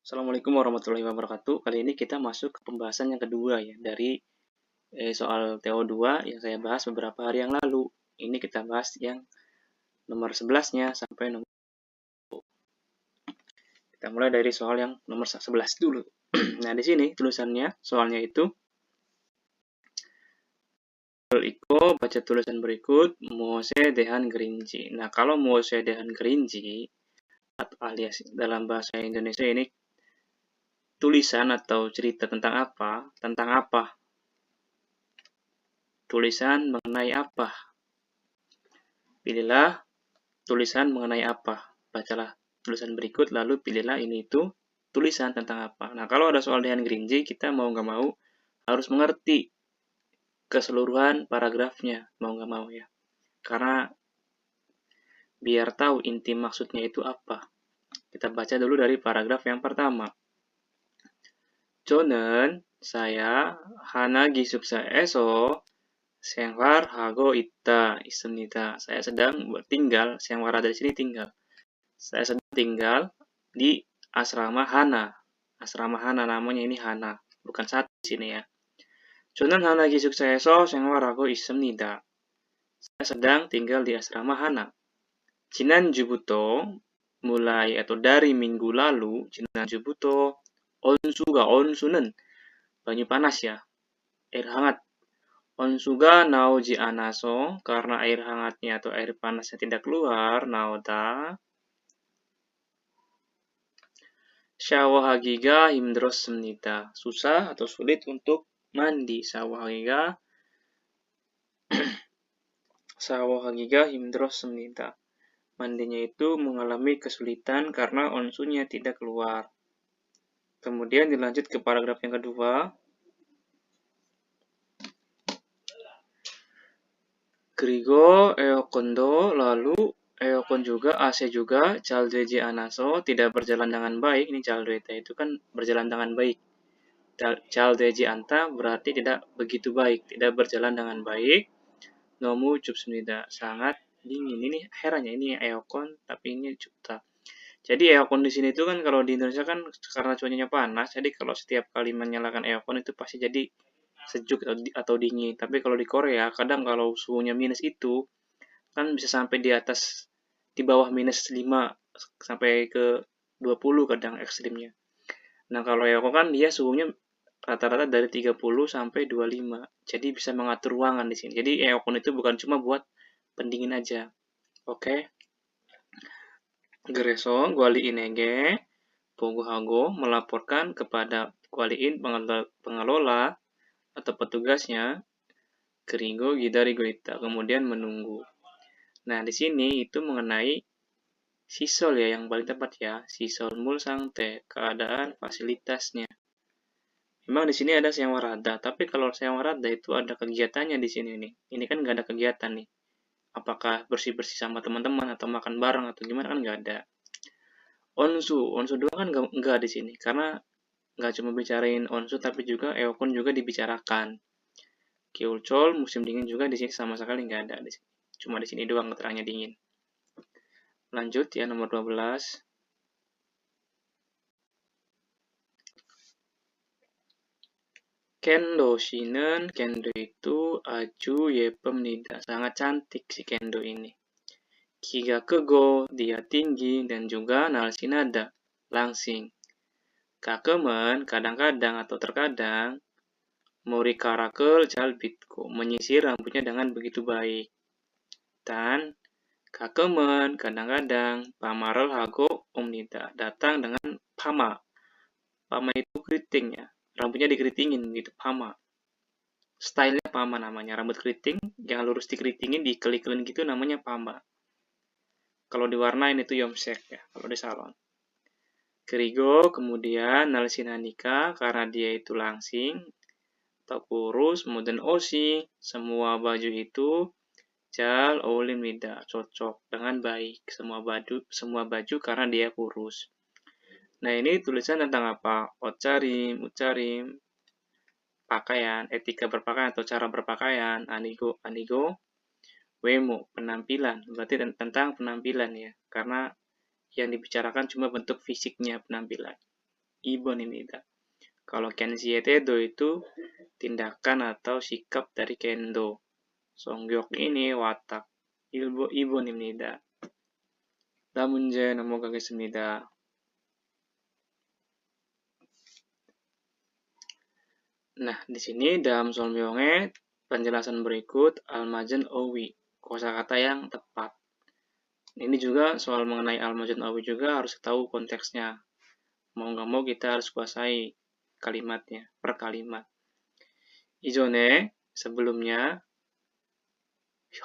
Assalamualaikum warahmatullahi wabarakatuh. Kali ini kita masuk ke pembahasan yang kedua ya dari soal TO2 yang saya bahas beberapa hari yang lalu. Ini kita bahas yang nomor 11-nya sampai nomor. Kita mulai dari soal yang nomor 11 dulu. Nah, di sini tulisannya, soalnya itu Iko baca tulisan berikut Mose Dehan Gerinji. Nah, kalau Mose Dehan Gerinji alias dalam bahasa Indonesia ini tulisan atau cerita tentang apa? Tentang apa? Tulisan mengenai apa? Pilihlah tulisan mengenai apa. Bacalah tulisan berikut, lalu pilihlah ini itu tulisan tentang apa. Nah, kalau ada soal dengan Gerinji, kita mau nggak mau harus mengerti keseluruhan paragrafnya, mau nggak mau ya. Karena biar tahu inti maksudnya itu apa. Kita baca dulu dari paragraf yang pertama. 저는 saya 하나 기숙사에서 생활하고 있습니다. Saya sedang tinggal, 생활하다 di sini tinggal. Saya sedang tinggal di asrama Hana. Asrama Hana namanya ini Hana, bukan satu di sini ya. 저는 하나 기숙사에서 생활하고 있습니다. Saya sedang tinggal di asrama Hana. 지난주부터 mulai atau dari minggu lalu, 지난주부터 onsu는 banyu panas ya, air hangat. onsu가 나오지 않아서 karena air hangatnya atau air panasnya tidak keluar, 나오다. 샤워하기가 힘들었습니다. susah atau sulit untuk mandi. 샤워하기가 힘들었습니다. Mandinya itu mengalami kesulitan karena onsunya tidak keluar. Kemudian dilanjut ke paragraf yang kedua. 그리고 에어컨도 lalu eokon juga, AC juga, 잘 되지 않아서 tidak berjalan dengan baik. Ini 잘 되다 itu kan berjalan dengan baik. 잘 되지 않다 berarti tidak begitu baik, tidak berjalan dengan baik. 너무 춥습니다. Sangat dingin. Ini herannya, ini eokon tapi ini 춥다. Jadi eokon di sini itu kan kalau di Indonesia kan karena cuacanya panas, jadi kalau setiap kali menyalakan eokon itu pasti jadi sejuk atau dingin. Tapi kalau di Korea, kadang kalau suhunya minus itu kan bisa sampai di bawah minus 5 sampai ke 20 kadang ekstrimnya. Nah, kalau eokon kan dia suhunya rata-rata dari 30 sampai 25. Jadi bisa mengatur ruangan di sini. Jadi eokon itu bukan cuma buat pendingin aja. Oke. Gereso Gwaliinege Pogohago melaporkan kepada Gwaliin pengelola atau petugasnya Kerigo Gidari Goita, kemudian menunggu. Nah, di sini itu mengenai sisol ya, yang paling tepat ya, sisol mulsangte, keadaan fasilitasnya. Memang di sini ada sewarada, tapi kalau sewarada itu ada kegiatannya di sini nih. Ini kan nggak ada kegiatan nih. Apakah bersih-bersih sama teman-teman atau makan bareng atau gimana kan nggak ada. Onsu doang kan nggak di sini, karena nggak cuma bicarain onsu tapi juga eokon juga dibicarakan. Kyulchol musim dingin juga di sini sama sekali nggak ada di sini. Cuma di sini doang keterangannya dingin. Lanjut ya nomor 12. Kendo Shinen, Kendo itu aju yepemnida. Sangat cantik si Kendo ini. Kiga kego, dia tinggi dan juga nalsinada, langsing. Kakemen, kadang-kadang atau terkadang, Morikarakel jalbitko, menyisir rambutnya dengan begitu baik. Dan kakemen, kadang-kadang, pamarel hago omnida, datang dengan pama. Pama itu keriting ya, rambutnya dikeritingin gitu, pama. Stylenya pama namanya, rambut keriting yang lurus dikeritingin, dikelikelin gitu namanya pama. Kalau diwarnain itu yomsek ya, kalau di salon. Kerigo, kemudian nalsinanika, karena dia itu langsing atau kurus, kemudian osi, semua baju itu jal olimida, cocok dengan baik. Semua baju karena dia kurus. Nah, ini tulisan tentang apa? Ucarim, pakaian, etika berpakaian atau cara berpakaian, anigo, wemo, penampilan. Berarti tentang penampilan ya, karena yang dibicarakan cuma bentuk fisiknya penampilan. ibonimida. Kalau kensietedo itu tindakan atau sikap dari kendo. Songyok ini watak ibonimida. 다음 문제 넘어가겠습니다. Nah, di sini dalam solmyong에 penjelasan berikut almajen owi, kosakata yang tepat. Ini juga soal mengenai almajen owi juga harus tahu konteksnya. Mau nggak mau kita harus kuasai kalimatnya, per kalimat. 이전에, sebelumnya,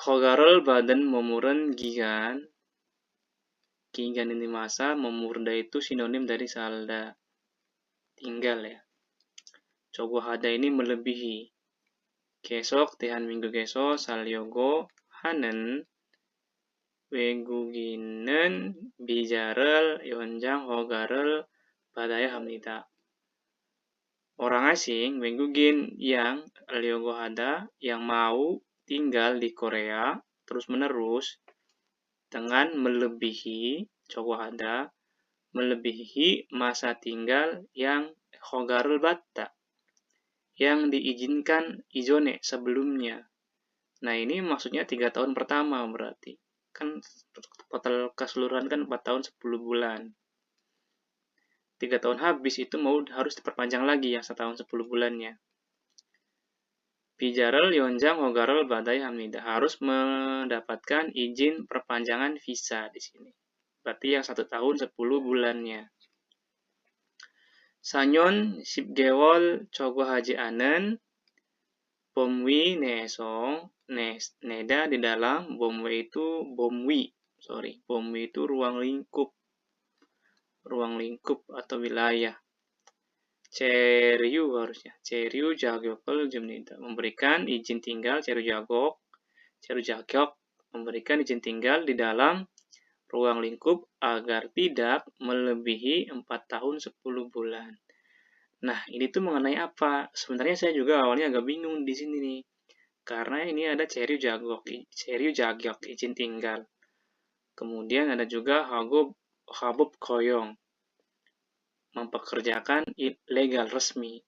허가를 받은 머무른 기간, 기간 ini masa, 머무르다 itu sinonim dari salda, tinggal ya. 조거하다 ini melebihi. Kesok, tihan minggu kesok, 살려고 하는 외국인은 비자를 연장 허가를 받아야 합니다. Orang asing, 외국인 yang 살려고 하다, yang mau tinggal di Korea terus-menerus dengan melebihi, 조거하다, melebihi masa tinggal yang 허가를 받다, yang diizinkan izone sebelumnya. Nah, ini maksudnya 3 tahun pertama berarti. Kan total keseluruhan kan 4 tahun 10 bulan. 3 tahun habis itu harus diperpanjang lagi yang 1 tahun 10 bulannya. 비자를 연장 허가를 받아야 합니다. Harus mendapatkan izin perpanjangan visa di sini. Berarti yang 1 tahun 10 bulannya. 4년 10개월 초과하지 않은 bomwi 내에서 neda di dalam bomwi itu bomwi itu ruang lingkup atau wilayah. Ceryu harusnya. Ceryu jagyok을 줍니다. Memberikan izin tinggal ceryu jagyok memberikan izin tinggal di dalam ruang lingkup agar tidak melebihi 4 tahun 10 bulan. Nah, ini tuh mengenai apa? Sebenarnya saya juga awalnya agak bingung di sini nih. Karena ini ada ceryu jagyok, izin tinggal. Kemudian ada juga habub koyong, mempekerjakan legal resmi.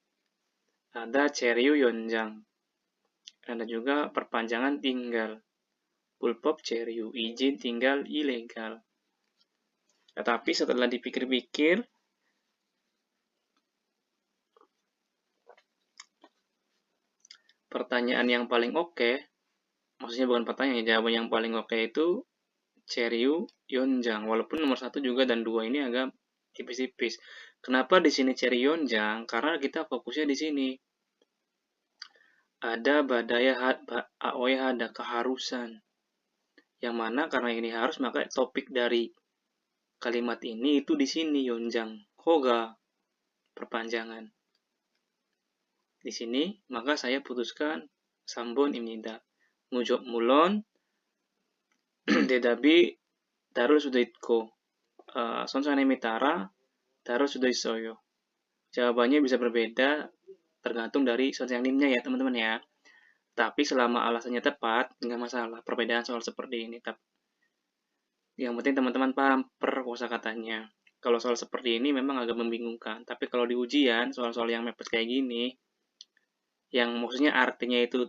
Ada ceryu yonjang. Ada juga perpanjangan tinggal. Pulpop ceryu, izin tinggal ilegal. Tetapi setelah dipikir-pikir, pertanyaan yang paling oke, maksudnya bukan pertanyaan, jawaban yang paling oke itu ceryu yonjang. Walaupun nomor 1 juga dan 2 ini agak tipis-tipis. Kenapa di sini ceryu yonjang? Karena kita fokusnya di sini. Ada ada keharusan. Yang mana karena ini harus, maka topik dari kalimat ini itu di sini yonjang, hoga, perpanjangan. Di sini maka saya putuskan sambon입니다. 무조 물론 대답이 다를 수도 있고 선생님에 따라 다를 수도 있어요. Jawabannya bisa berbeda tergantung dari sonsanimnya ya teman-teman ya. Tapi selama alasannya tepat, nggak masalah perbedaan soal seperti ini. Yang penting teman-teman paham per kosakatanya. Kalau soal seperti ini memang agak membingungkan. Tapi kalau di ujian, soal-soal yang mepet kayak gini, yang maksudnya artinya itu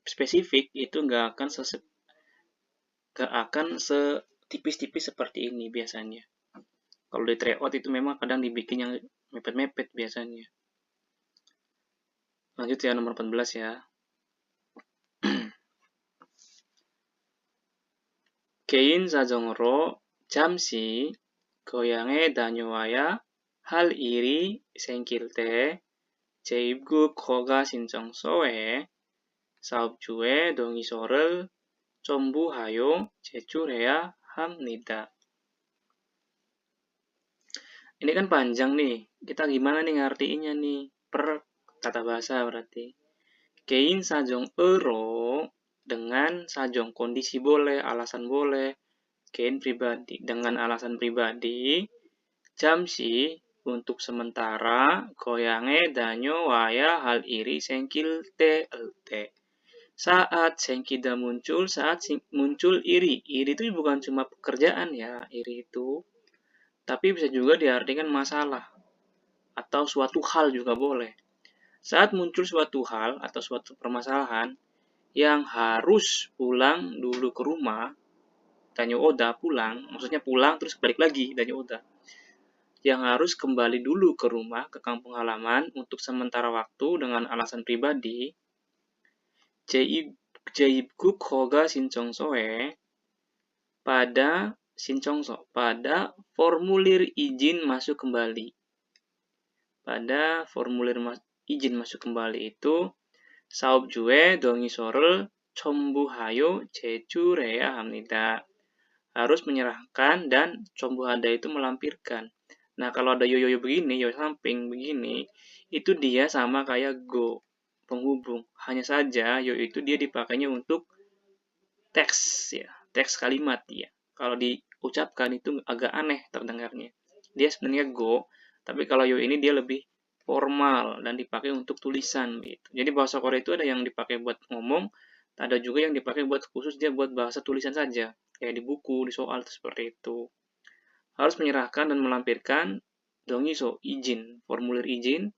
spesifik, itu nggak akan setipis-tipis seperti ini biasanya. Kalau di tryout itu memang kadang dibikin yang mepet-mepet biasanya. Lanjut ya, nomor 14 ya. 개인 사정으로 잠시 고향에 다녀와야 할 일이 생길 때 재입국 허가 신청서에 사업주의 동의서를 첨부하여 제출해야 합니다. Ini kan panjang nih. Kita gimana nih ngartiinnya nih? Per tata bahasa berarti. 개인 사정으로 dengan sajong, kondisi boleh, alasan boleh, 개인 pribadi dengan alasan pribadi, 잠시 untuk sementara, 고향에 다녀와야 할 일이 생길 때, saat 생기다 muncul, saat muncul iri itu bukan cuma pekerjaan ya, iri itu, tapi bisa juga diartikan masalah. atau suatu hal juga boleh. Saat muncul suatu hal atau suatu permasalahan yang harus pulang dulu ke rumah, Danyo Oda pulang, maksudnya pulang terus balik lagi Danyo Oda. Yang harus kembali dulu ke rumah, ke kampung halaman untuk sementara waktu dengan alasan pribadi, Jaibguk Hoga Shinchongsoe pada pada formulir izin masuk kembali. Pada formulir izin masuk kembali itu 사업주에 동의서를 첨부하여 제출해야 합니다. Harus menyerahkan dan 첨부하다 itu melampirkan. Nah, kalau ada yo begini, yo samping begini, itu dia sama kayak go, penghubung. Hanya saja yo itu dia dipakainya untuk teks ya, teks kalimat ya. Kalau diucapkan itu agak aneh terdengarnya. Dia sebenarnya go, tapi kalau yo ini dia lebih formal dan dipakai untuk tulisan gitu. Jadi bahasa Korea itu ada yang dipakai buat ngomong, ada juga yang dipakai buat khusus dia buat bahasa tulisan saja, kayak di buku, di soal seperti itu. Harus menyerahkan dan melampirkan dongiso, izin, formulir izin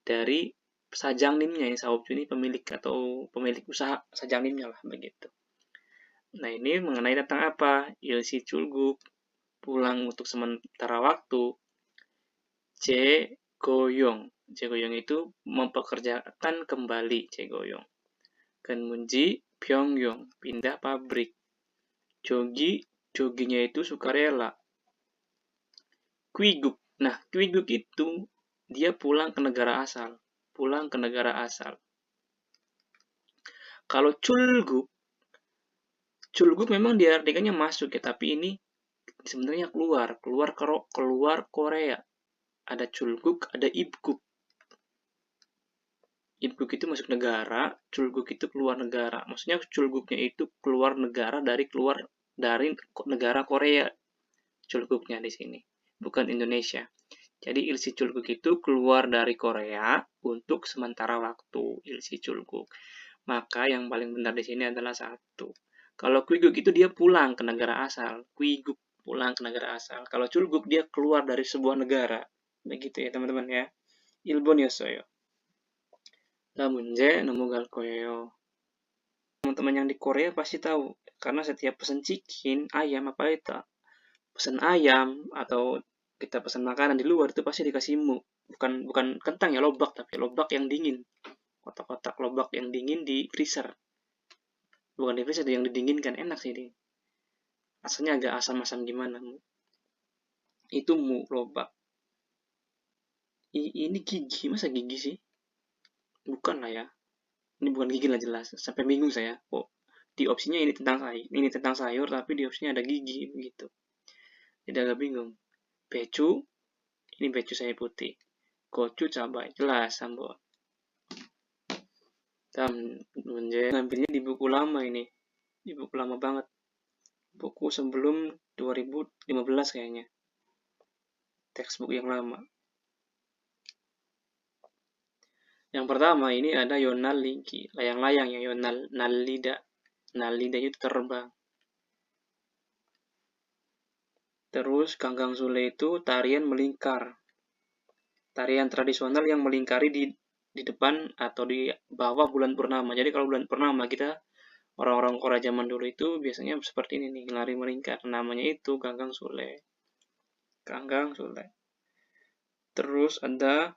dari sajang님nya, yang saobju ini pemilik atau pemilik usaha sajang님nya lah begitu. Nah, ini mengenai tentang apa? Ilsi Culguk, pulang untuk sementara waktu. C. Goyong. C. Goyong itu mempekerjakan kembali C. Goyong. Kenmunji, Pyongyong, pindah pabrik. Jogi, joginya itu sukarela. Kwiguk. Nah, Kwiguk itu dia pulang ke negara asal. Pulang ke negara asal. Kalau Culguk, Culguk memang diartikannya masuk ya, tapi ini sebenarnya keluar Korea. Ada Culguk, ada Ibguk. Ibguk itu masuk negara, Culguk itu keluar negara. Maksudnya Culguknya itu keluar negara dari negara Korea. Culguknya di sini, bukan Indonesia. Jadi Ilsi Culguk itu keluar dari Korea untuk sementara waktu, Ilsi Culguk. Maka yang paling benar di sini adalah 1. Kalau Kwiguk itu dia pulang ke negara asal. Kwiguk pulang ke negara asal. Kalau Culguk dia keluar dari sebuah negara. Begitu ya teman-teman ya. Ilbonyosoyo. 문제 넘어갈 거예요. Teman-teman yang di Korea pasti tahu. Karena setiap pesan chicken, ayam apa itu, pesan ayam atau kita pesan makanan di luar itu pasti dikasih mu. Bukan kentang ya, lobak, tapi lobak yang dingin. Kotak-kotak lobak yang dingin di freezer. Bukan di freezer, yang didinginkan, enak sih ini. Rasanya agak asam-asam gimana. Itu mu lobak. Ini gigi, masa gigi sih? Bukan lah ya. Ini bukan gigi lah jelas. Sampai bingung saya. Oh, di opsinya ini tentang sayur, tapi di opsinya ada gigi begitu. Jadi agak bingung. Becu, ini becu saya putih. Gocu cabai, jelas Sambo. Ngambilnya di buku lama ini. Di buku lama banget. Buku sebelum 2015 kayaknya. Textbook yang lama. Yang pertama ini ada Yonal Lingki. Layang-layang ya, Yonal Nalida. Nalida itu terbang. Terus Ganggang Sule itu tarian melingkar. Tarian tradisional yang melingkari di depan atau di bawah bulan purnama. Jadi kalau bulan purnama kita orang-orang Korea zaman dulu itu biasanya seperti ini nih, lari melingkar. Namanya itu Ganggang Sule. Ganggang Sule. Terus ada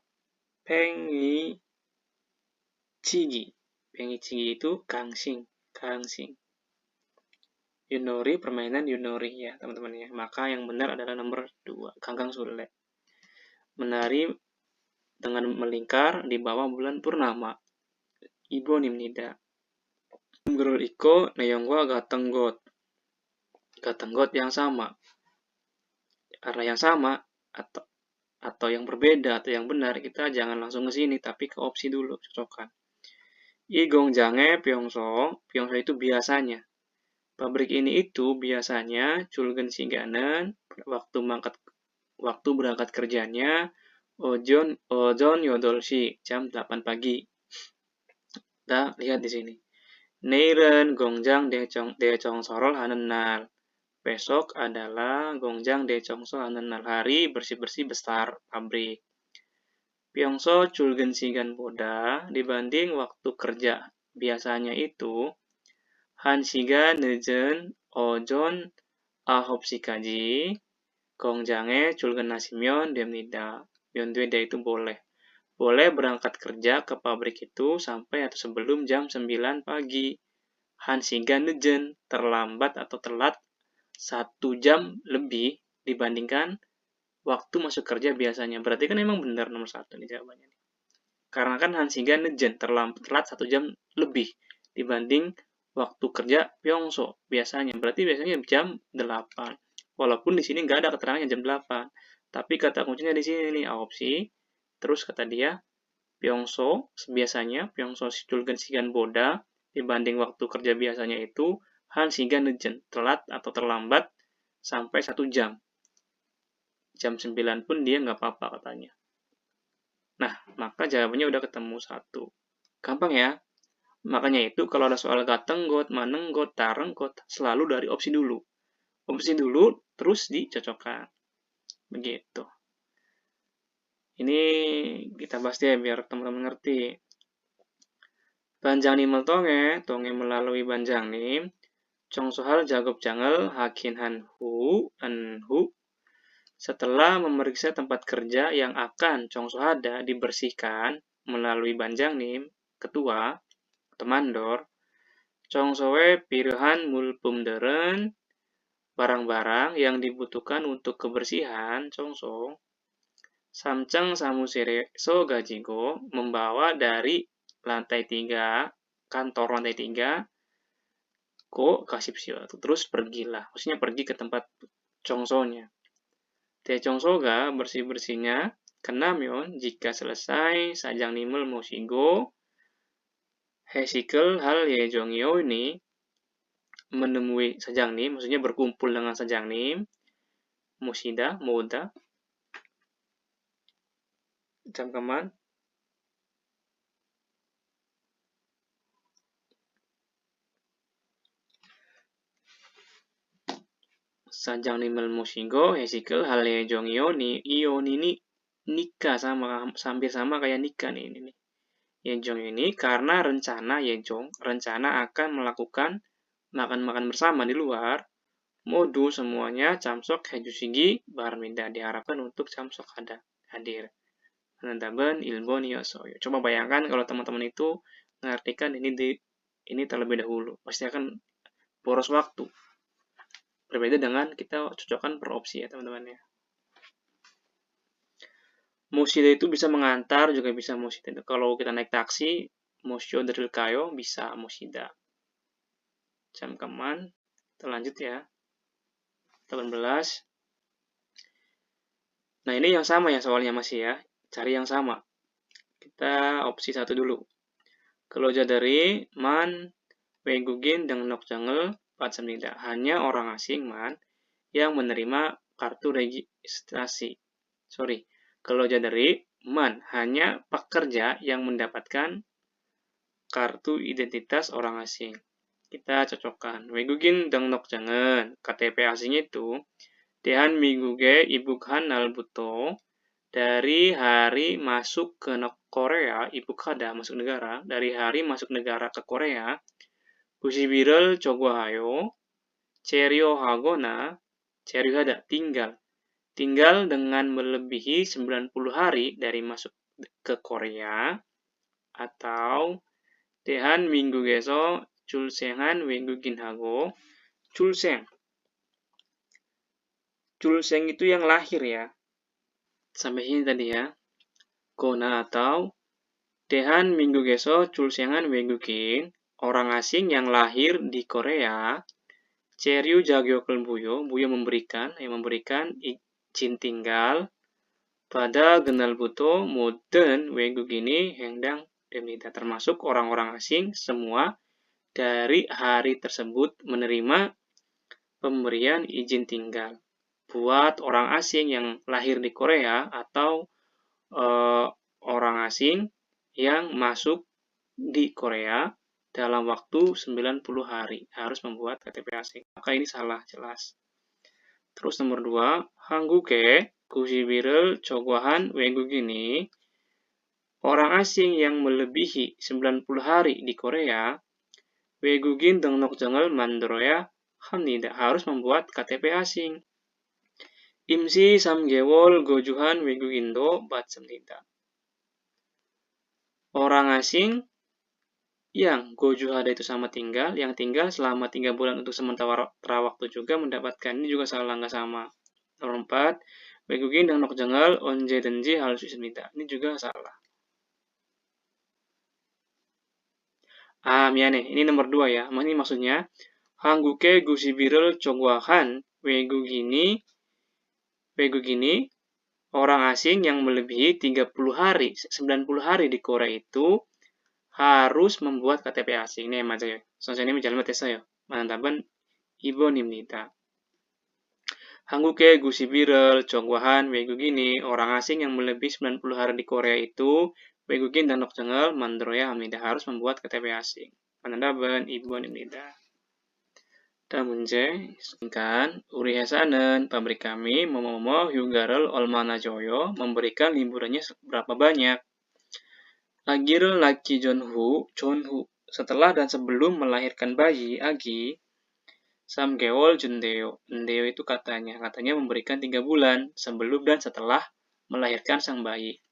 Pengi Cigi. Pengi Cigi itu Gangsing. Yunori, permainan Yunori ya teman-teman ya. Maka yang benar adalah nomor 2, Ganggang Sule. Menari dengan melingkar di bawah bulan purnama. Ibo nimnida. Gurul iko neyongwa gatenggot. Gatenggot yang sama. Karena yang sama atau yang berbeda atau yang benar, kita jangan langsung ke sini tapi ke opsi dulu, cocokkan. Igongjange Pyeongso. Pyeongso itu biasanya. Pabrik ini itu biasanya Chulgen Siganen, waktu berangkat kerjanya Ojon Yodolshi, jam 8 pagi. Kita lihat di sini. Neiren Gongjang Daechong Sorol Hanenal. Besok adalah Gongjang Daechong Sorol Hanenal, hari bersih-bersih besar pabrik. Pyongso julgen sigan boda dibanding waktu kerja biasanya itu han siga 늦은 오전 9시까지 공장에 출근하시면 됩니다. 면도에다 itu boleh. Boleh berangkat kerja ke pabrik itu sampai atau sebelum jam 9 pagi. Han siga 늦은, terlambat atau telat 1 jam lebih dibandingkan waktu masuk kerja biasanya. Berarti kan emang benar nomor 1 nih jawabannya. Karena kan han siga 늦은, telat 1 jam lebih dibanding waktu kerja Pyongso biasanya. Berarti biasanya jam 8. Walaupun di sini nggak ada keterangannya jam 8. Tapi kata kuncinya di sini nih, opsi. Terus kata dia, Pyongso biasanya, Pyongso julgen sigan boda dibanding waktu kerja biasanya itu han siga 늦은, telat atau terlambat sampai 1 jam. Jam 9 pun dia nggak apa-apa katanya. Nah, maka jawabannya udah ketemu 1. Gampang ya? Makanya itu kalau ada soal gatenggot, manenggot, tarenggot, selalu dari opsi dulu. Opsi dulu, terus dicocokkan. Begitu. Ini kita bahas ya biar teman-teman ngerti. Banjangnim tonge melalui banjangnim. Jongsohal jagob jangel hakin anhu. Setelah memeriksa tempat kerja yang akan Jongsohada dibersihkan melalui banjangnim, ketua atau mandor, Jongsoe piruhan mulpumderen, barang-barang yang dibutuhkan untuk kebersihan Jongso, Samceng Samusereso Gajigo membawa dari lantai 3, kantor lantai 3, ko kasipsio, terus pergilah. Maksudnya pergi ke tempat Jongsonya. Jongsoga bersih-bersihnya kenamyon jika selesai sajang nimel mosigo hesikel hal yejongyo ini menemui sajangnim, maksudnya berkumpul dengan sajangnim, moda, camkaman, sajangnim mosigo hesikel hal yejongyo ni ion ini nikah hampir sama kayak nikah nih ini. Yejong ini karena rencana akan melakukan makan-makan bersama di luar, modu semuanya camsok hejusigi barminda diharapkan untuk camsok hadir. Nandaban ilbon yosoyo. Coba bayangkan kalau teman-teman itu mengartikan ini terlebih dahulu, pasti akan boros waktu. Berbeda dengan kita cocokkan per opsi ya teman-teman ya. Moshida itu bisa mengantar, juga bisa moshida. Kalau kita naik taksi, Moshio dari Kayo bisa moshida. Camkaman, kita lanjut ya. 18. Nah ini yang sama ya soalnya masih ya. Cari yang sama. Kita opsi 1 dulu. Keloja dari man, wegugin, dan nokjangel, patsamnida. Hanya orang asing man yang menerima kartu registrasi. Keloja dari man, hanya pekerja yang mendapatkan kartu identitas orang asing. Kita cocokkan. Wegugin dang nokjangen. KTP asing itu Dehan miguge ibukhan nalbuto dari hari masuk ke Korea, ibukada masuk negara, dari hari masuk negara ke Korea, Busibiral Chogohayo, Cherio Hagona, Cherio Hada tinggal dengan melebihi 90 hari dari masuk ke Korea, atau Dehan minggu geso Chulsengan Wegugin Hago. Chulseng itu yang lahir ya. Sampai sini tadi ya. Kona atau Dehan minggu geso Chulsengan Wegugin, orang asing yang lahir di Korea. Cheryu Jagyokel Buyo memberikan izin tinggal pada Genal Buto Moden Wegugini Hendang Demnida, termasuk orang-orang asing semua dari hari tersebut menerima pemberian izin tinggal. Buat orang asing yang lahir di Korea atau orang asing yang masuk di Korea dalam waktu 90 hari harus membuat KTP asing. Maka ini salah jelas. Terus nomor 2, Hanguke Kusibirel Chogwahan Wegugini orang asing yang melebihi 90 hari di Korea, 외국인 등록증을 만들어야 합니다. harus membuat KTP asing. 임시 3개월 거주한 외국인도 받습니다. Orang asing yang gojuhada itu sama tinggal, yang tinggal selama 3 bulan untuk sementara waktu juga mendapatkan. Ini juga salah, nggak sama. Nomor 4, 외국인 등록증을 언제든지 할 수 있습니다. ini juga salah. 미안해. ini nomor 2 ya. Ini maksudnya 한국에 90일을 초과한 외국인이 orang asing yang melebihi 30 hari, 90 hari di Korea itu harus membuat KTP asing. 네, 맞아요. 선생님이 잘못했어요. 맞는 답은 2번입니다. 한국에 90일을 초과한 외국인이 orang asing yang melebihi 90 hari di Korea itu 외국인 등록증을 만들어야 합니다. harus membuat KTP asing. 맞는 답은 2번입니다. 다음 문제 kan 우리 회사는 pabrik kami 휴가를 얼마나 줘요? memberikan liburannya berapa banyak? 아기를 낳기 전후, setelah dan sebelum melahirkan bayi, Agi, 3개월 준대요. 준대요 itu katanya memberikan 3 bulan sebelum dan setelah melahirkan sang bayi.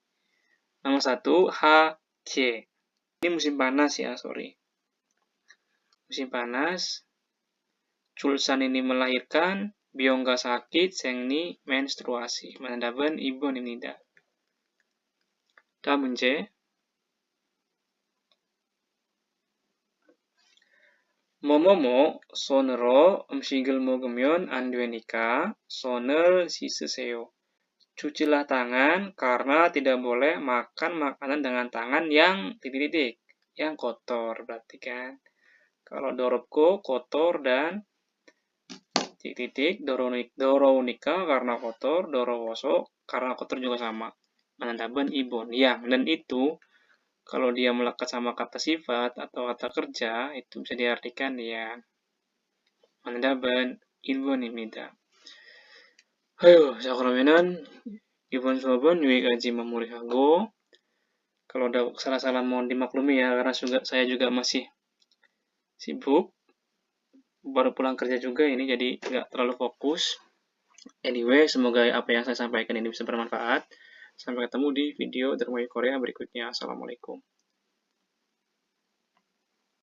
Nomor 1, H-K. Ini musim panas ya, sorry. Musim panas. Chulsan ini melahirkan, Byongga sakit, Sengni menstruasi. 만답은 2번입니다. 다음 문제. 뭐뭐뭐 손으로 음식을 먹으면 안 되니까 손을 씻으세요. Cucilah tangan karena tidak boleh makan makanan dengan tangan yang titik-titik, yang kotor berarti kan. Kalau dorobko kotor dan titik-titik, dorounika karena kotor, dorowoso karena kotor juga sama. Menandaban ibon yang dan itu kalau dia melekat sama kata sifat atau kata kerja, itu bisa diartikan yang. Menandaban ibon입니다. 자, 그러면은 이번 수업은 여기까지 마무리하고 kalau ada salah-salah mohon dimaklumi ya karena saya juga masih sibuk baru pulang kerja juga ini jadi nggak terlalu fokus. Anyway, semoga apa yang saya sampaikan ini bisa bermanfaat. Sampai ketemu di video Dermawi Korea berikutnya. Assalamualaikum.